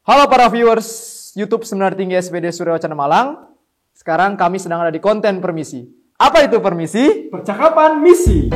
Halo para viewers YouTube Seminar Tinggi SPD Surya Wacana Malang. Sekarang kami sedang ada di konten permisi. Apa itu permisi? Percakapan misi.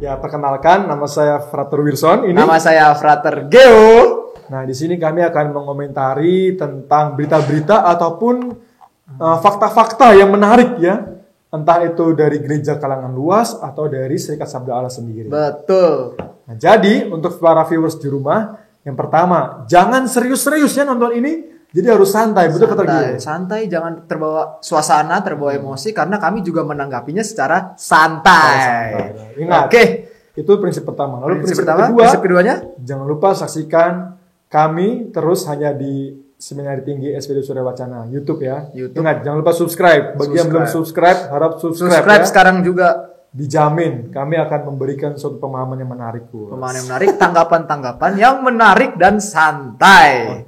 Ya, perkenalkan, nama saya Frater Wilson. Nama saya Frater Geo. Nah, di sini kami akan mengomentari tentang berita-berita ataupun fakta-fakta yang menarik ya. Entah itu dari gereja kalangan luas atau dari Serikat Sabda Allah sendiri. Betul. Nah, jadi untuk para viewers di rumah, yang pertama, jangan serius-serius ya nonton ini. Jadi harus santai, betul kata Gio? Santai, jangan terbawa suasana, terbawa emosi, karena kami juga menanggapinya secara santai. Ingat, Oke. Itu prinsip pertama. Lalu prinsip keduanya, jangan lupa saksikan kami terus hanya di Seminar Tinggi SPD Surya Wacana YouTube ya. Ingat, jangan lupa subscribe. Bagi yang belum subscribe, harap subscribe ya. Sekarang juga. Dijamin kami akan memberikan suatu pemahaman yang menarik. Pemahaman yang menarik, tanggapan-tanggapan yang menarik dan santai.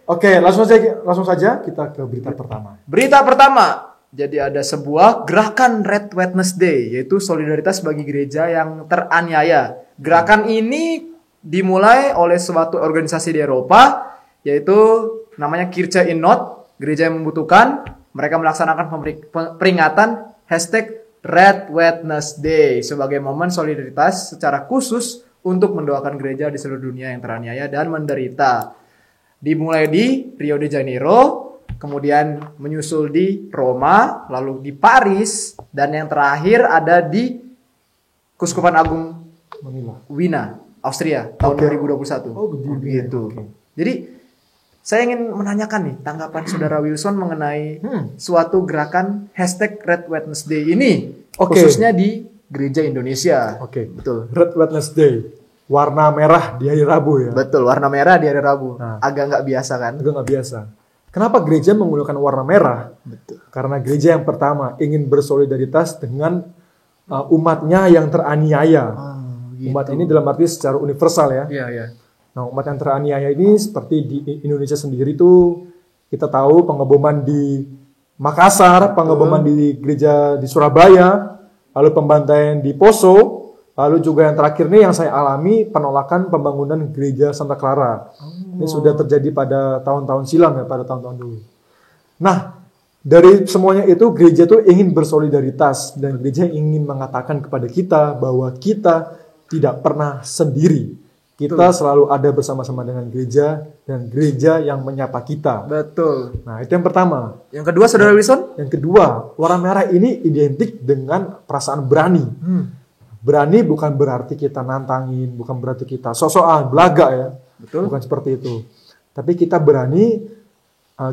Oke, langsung saja kita ke berita pertama. Berita pertama. Jadi ada sebuah gerakan Red Wednesday, yaitu solidaritas bagi gereja yang teraniaya. Gerakan ini dimulai oleh suatu organisasi di Eropa, yaitu namanya Kirche in Not, gereja yang membutuhkan. Mereka melaksanakan peringatan #Red Wednesday sebagai momen solidaritas secara khusus untuk mendoakan gereja di seluruh dunia yang teraniaya dan menderita. Dimulai di Rio de Janeiro, kemudian menyusul di Roma, lalu di Paris, dan yang terakhir ada di Keuskupan Agung Wina, Austria, tahun 2021. Oh, begitu. Jadi, saya ingin menanyakan nih, tanggapan Saudara Wilson mengenai suatu gerakan #Red Wednesday ini, khususnya di Gereja Indonesia. Betul. Red Wednesday, warna merah di hari Rabu ya. Betul, warna merah di hari Rabu. Agak nggak biasa kan? Agak nggak biasa. Kenapa gereja menggunakan warna merah? Betul. Karena gereja yang pertama ingin bersolidaritas dengan umatnya yang teraniaya. Umat ini dalam arti secara universal ya. Iya. Nah, umat yang teraniaya ini seperti di Indonesia sendiri tuh kita tahu pengeboman di Makassar, pengeboman di gereja di Surabaya, lalu pembantaian di Poso, lalu juga yang terakhir nih yang saya alami penolakan pembangunan gereja Santa Clara. Ini sudah terjadi pada tahun-tahun silam ya, pada tahun-tahun dulu. Nah, dari semuanya itu gereja tuh ingin bersolidaritas dan gereja ingin mengatakan kepada kita bahwa kita tidak pernah sendiri. Kita selalu ada bersama-sama dengan gereja dan gereja yang menyapa kita. Betul. Nah, itu yang pertama. Yang kedua, Saudara Wilson? Yang kedua, warna merah ini identik dengan perasaan berani. Berani bukan berarti kita nantangin, bukan berarti kita sosokan, belaga ya. Betul. Bukan seperti itu. Tapi kita berani,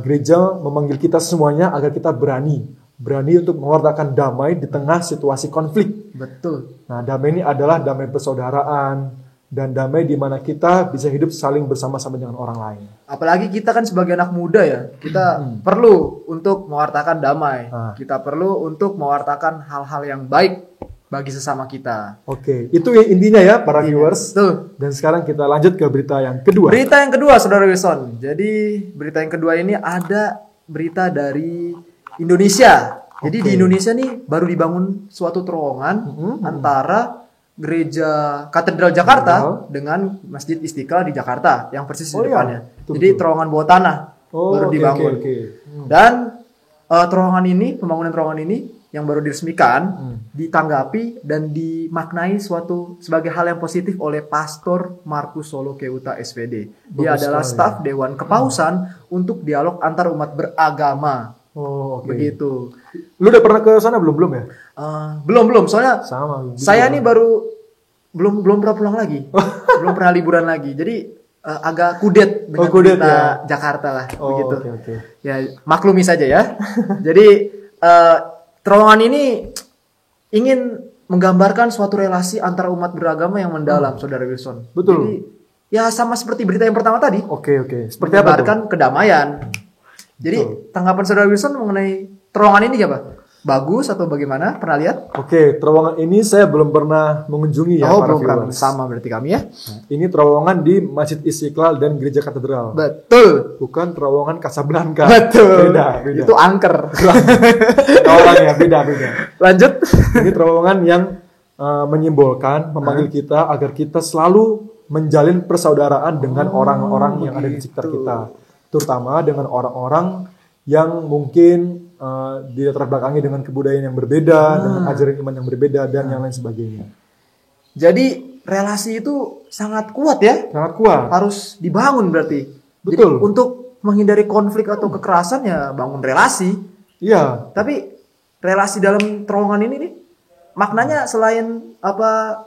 gereja memanggil kita semuanya agar kita berani. Berani untuk mewartakan damai di tengah situasi konflik. Betul. Nah, damai ini adalah damai persaudaraan, dan damai di mana kita bisa hidup saling bersama-sama dengan orang lain. Apalagi kita kan sebagai anak muda ya, kita perlu untuk mewartakan damai. Kita perlu untuk mewartakan hal-hal yang baik bagi sesama kita. Oke, itu intinya ya para viewers. Tuh. Dan sekarang kita lanjut ke berita yang kedua. Berita yang kedua, Saudara Wilson. Jadi berita yang kedua ini ada berita dari Indonesia. Jadi di Indonesia nih baru dibangun suatu terowongan antara Gereja Katedral Jakarta dengan Masjid Istiqlal di Jakarta yang persis di depannya. Jadi terowongan bawah tanah baru dibangun. Dan pembangunan terowongan ini yang baru diresmikan ditanggapi dan dimaknai sebagai hal yang positif oleh Pastor Markus Solo Keuta SPD. Dia adalah staf Dewan Kepausan untuk dialog antar umat beragama. Begitu. Lu udah pernah ke sana belum ya? Belum. Soalnya saya nih baru belum pernah pulang lagi. Belum pernah liburan lagi. Jadi agak kudet dengan berita Jakarta lah. Begitu. Ya, maklumi saja ya. Jadi terowongan ini ingin menggambarkan suatu relasi antara umat beragama yang mendalam, Saudara Wilson. Betul. Jadi ya sama seperti berita yang pertama tadi. Seperti apa tuh? Kedamaian. Jadi tanggapan Saudara Wilson mengenai terowongan ini apa? bagus atau bagaimana? Pernah lihat? Oke, terowongan ini saya belum pernah mengunjungi ya Oh, para belum kan. viewers. Sama berarti kami ya. Ini terowongan di Masjid Istiqlal dan Gereja Katedral. Betul. Bukan terowongan Casablanca. Betul. Beda. Itu angker. Orangnya beda. Lanjut. Ini terowongan yang menyimbolkan, memanggil kita agar kita selalu menjalin persaudaraan dengan orang-orang yang ada di sekitar kita, terutama dengan orang-orang yang mungkin dilatar belakangi dengan kebudayaan yang berbeda, dengan ajaran iman yang berbeda dan yang lain sebagainya. Jadi relasi itu sangat kuat ya. Sangat kuat. Harus dibangun berarti. Betul. Jadi, untuk menghindari konflik atau kekerasan ya bangun relasi. Iya. Tapi relasi dalam terowongan ini nih maknanya selain apa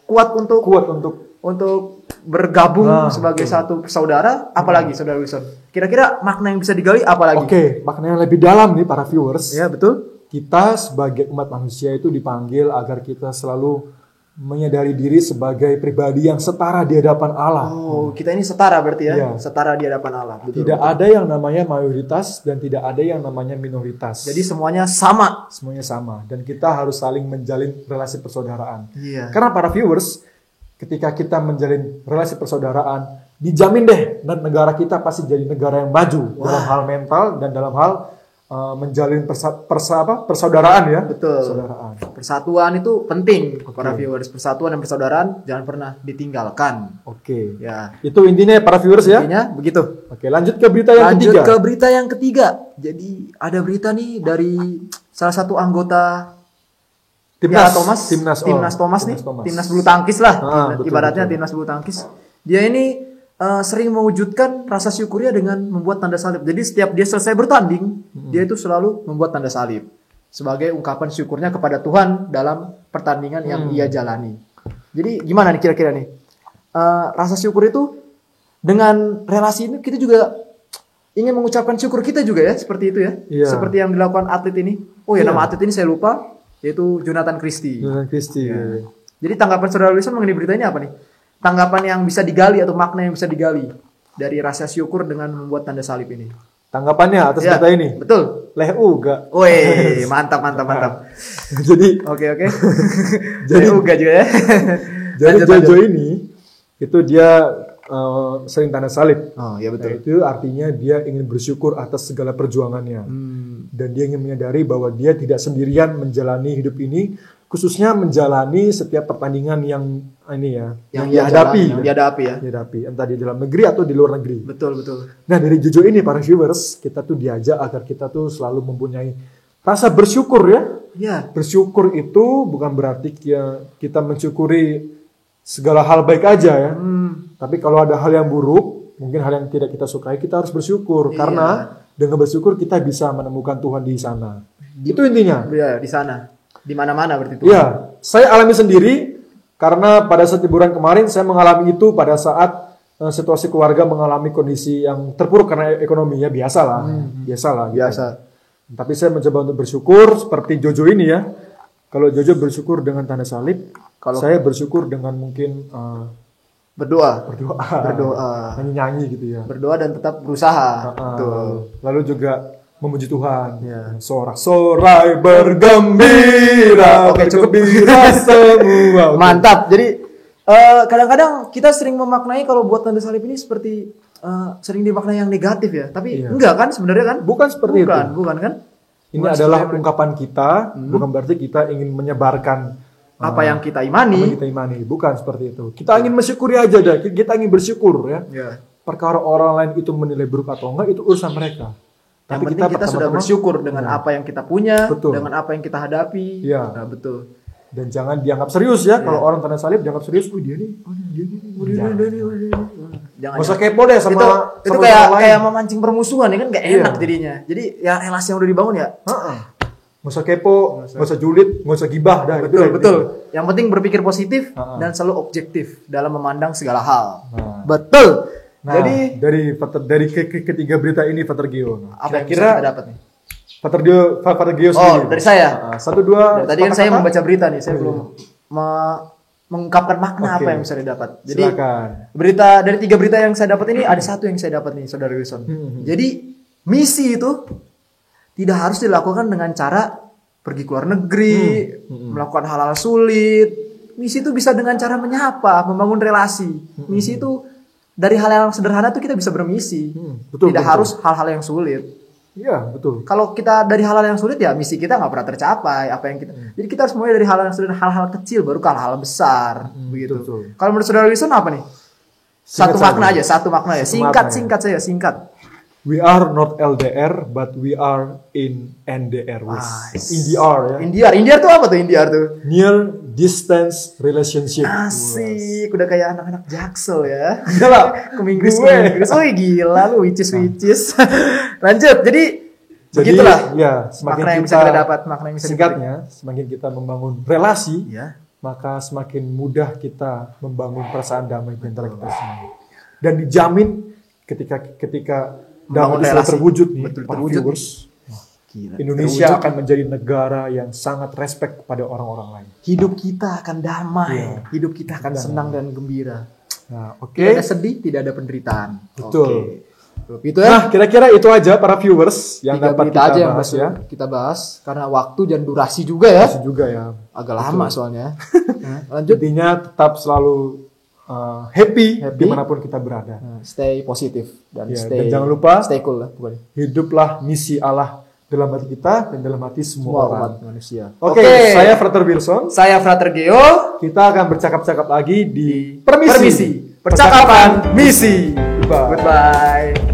kuat untuk bergabung sebagai satu saudara, apalagi saudara Wilson? Kira-kira makna yang bisa digali apalagi? Oke, makna yang lebih dalam nih para viewers. Ya, betul. Kita sebagai umat manusia itu dipanggil agar kita selalu menyadari diri sebagai pribadi yang setara di hadapan Allah. Oh, kita ini setara berarti ya? Iya. Setara di hadapan Allah. Betul, Tidak betul. ada yang namanya mayoritas dan tidak ada yang namanya minoritas. Jadi semuanya sama. Semuanya sama dan kita harus saling menjalin relasi persaudaraan. Iya. Karena para viewers, ketika kita menjalin relasi persaudaraan, dijamin deh negara kita pasti jadi negara yang maju dalam hal mental dan dalam hal menjalin persaudaraan ya. Betul. Persaudaraan. Persatuan itu penting para viewers. Persatuan dan persaudaraan jangan pernah ditinggalkan. Oke. Ya. Itu intinya para viewers ya. Intinya begitu. Oke, lanjut ke berita yang Lanjut ketiga. ke berita yang ketiga. Jadi ada berita nih dari salah satu anggota Timnas Thomas, Timnas Thomas nih, Timnas bulu tangkis lah, betul, ibaratnya betul. Timnas bulu tangkis. Dia ini sering mewujudkan rasa syukurnya dengan membuat tanda salib. Jadi setiap dia selesai bertanding, dia itu selalu membuat tanda salib sebagai ungkapan syukurnya kepada Tuhan dalam pertandingan yang ia jalani. Jadi gimana nih kira-kira nih rasa syukur itu dengan relasi ini kita juga ingin mengucapkan syukur kita juga ya seperti itu ya, Iya. seperti yang dilakukan atlet ini. Oh ya, nama atlet ini saya lupa. Yaitu Jonathan Christie. Jonathan Christie. Ya. Jadi tanggapan saudara Wilson mengenai berita ini apa nih? Tanggapan yang bisa digali atau makna yang bisa digali dari rasa syukur dengan membuat tanda salib ini. Tanggapannya atas Ya, berita ini. betul. Leh uga. Woi, mantap. Jadi Oke. Jadi juga juga ya. jadi Lanjut. Jojo ini itu dia sering tanda salib. Oh, ya Nah, betul. itu artinya dia ingin bersyukur atas segala perjuangannya. Dan dia ingin menyadari bahwa dia tidak sendirian menjalani hidup ini, khususnya menjalani setiap pertandingan yang ini ya, yang dihadapi. Dihadapi, entah di dalam negeri atau di luar negeri. Betul. Nah, dari Jojo ini para viewers, kita tuh diajak agar kita tuh selalu mempunyai rasa bersyukur ya. Ya. Bersyukur itu bukan berarti kita mensyukuri segala hal baik aja ya. Tapi kalau ada hal yang buruk, mungkin hal yang tidak kita sukai, kita harus bersyukur. Iya. Karena dengan bersyukur kita bisa menemukan Tuhan di sana. Itu intinya. Ya, di sana. Di mana-mana berarti itu. Iya, saya alami sendiri karena pada saat liburan kemarin saya mengalami itu pada saat situasi keluarga mengalami kondisi yang terpuruk karena ekonomi ya, biasalah. Biasa. Tapi saya mencoba untuk bersyukur seperti Jojo ini ya. Kalau Jojo bersyukur dengan tanda salib, kalau saya bersyukur dengan mungkin Berdoa. nyanyi-nyanyi gitu ya. Berdoa dan tetap berusaha. Betul. Lalu juga memuji Tuhan. Ya. Sorak-sorai bergembira. Oke, cukup. Bergembira semua. Oke. Mantap. Jadi kadang-kadang kita sering memaknai kalau buat tanda salib ini seperti sering dimaknai yang negatif ya. Tapi enggak kan sebenarnya kan? Bukan seperti itu. Bukan kan? Ini adalah ungkapan kita, bukan berarti kita ingin menyebarkan Apa yang kita imani. apa yang kita imani. Bukan seperti itu. Kita ingin mensyukuri aja dah. Kita ingin bersyukur ya. Ya. Perkara orang lain itu menilai buruk atau enggak itu urusan mereka. Yang penting kita sudah bersyukur dengan apa yang kita punya, Betul. dengan apa yang kita hadapi. Iya. Nah, betul. Dan jangan dianggap serius ya. Kalau orang tanda salib dianggap serius. Dia nih. Jangan. Nggak usah kepo deh sama itu sama kayak orang lain. kayak memancing permusuhan ya kan gak enak jadinya. Jadi ya relasi yang udah dibangun ya. Nggak usah kepo, nggak usah julid, nggak usah gibah dah. Betul, Itu betul. Yang penting berpikir positif dan selalu objektif dalam memandang segala hal. Nah. Betul. Nah, Jadi dari ketiga berita ini Pater Gio. apa yang bisa kita dapat nih? Pater Gio Oh, sendiri. dari saya. Satu dua. Tadi kan saya kata-kata. membaca berita nih, saya belum mengungkapkan makna apa yang bisa didapat. Jadi Silakan. dari 3 berita yang saya dapat ini ada satu yang saya dapat nih, Saudara Wilson. Jadi misi itu tidak harus dilakukan dengan cara pergi ke luar negeri, melakukan hal-hal sulit. Misi itu bisa dengan cara menyapa, membangun relasi. Misi itu dari hal yang sederhana tuh kita bisa bermisi. Tidak harus hal-hal yang sulit. Iya, betul. Kalau kita dari hal-hal yang sulit ya misi kita nggak pernah tercapai. Jadi kita harus mulai dari hal yang sederhana, hal-hal kecil baru ke hal-hal besar. Begitu. Betul. Kalau menurut Saudara Wilson apa nih? Satu makna aja. Singkat saja. We are not LDR, but we are in NDR. NDR ya. Indiar tuh apa tuh Indiar tuh? Near Distance Relationship. Asik, udah kayak anak-anak Jaksel ya. Gila, ke Inggris. Oh gila lu, which is. Lanjut, jadi begitulah. Ya, semakin makna yang kita bisa kita dapat, makna yang bisa singkatnya, semakin kita membangun relasi, ya, maka semakin mudah kita membangun perasaan damai di antara kita semua. Dan dijamin ketika damai itu sudah terwujud nih, para viewers, Indonesia akan menjadi negara yang sangat respect kepada orang-orang lain. Hidup kita akan damai, hidup kita akan senang dan gembira. Nah, Tidak ada sedih, tidak ada penderitaan. Betul. Itu ya. Nah, kira-kira itu aja para viewers yang dapat kita aja bahas ya. Kita bahas karena waktu dan durasi juga ya. Agak lama soalnya. Lanjut. Intinya tetap selalu happy dimanapun kita berada. Stay positif dan dan jangan lupa stay cool lah pokoknya. Hiduplah misi Allah dalam hati kita dan dalam hati semua orang. Umat manusia. Oke, saya Frater Wilson. Saya Frater Geo. Kita akan bercakap-cakap lagi di Permisi. Percakapan misi. Goodbye. Goodbye.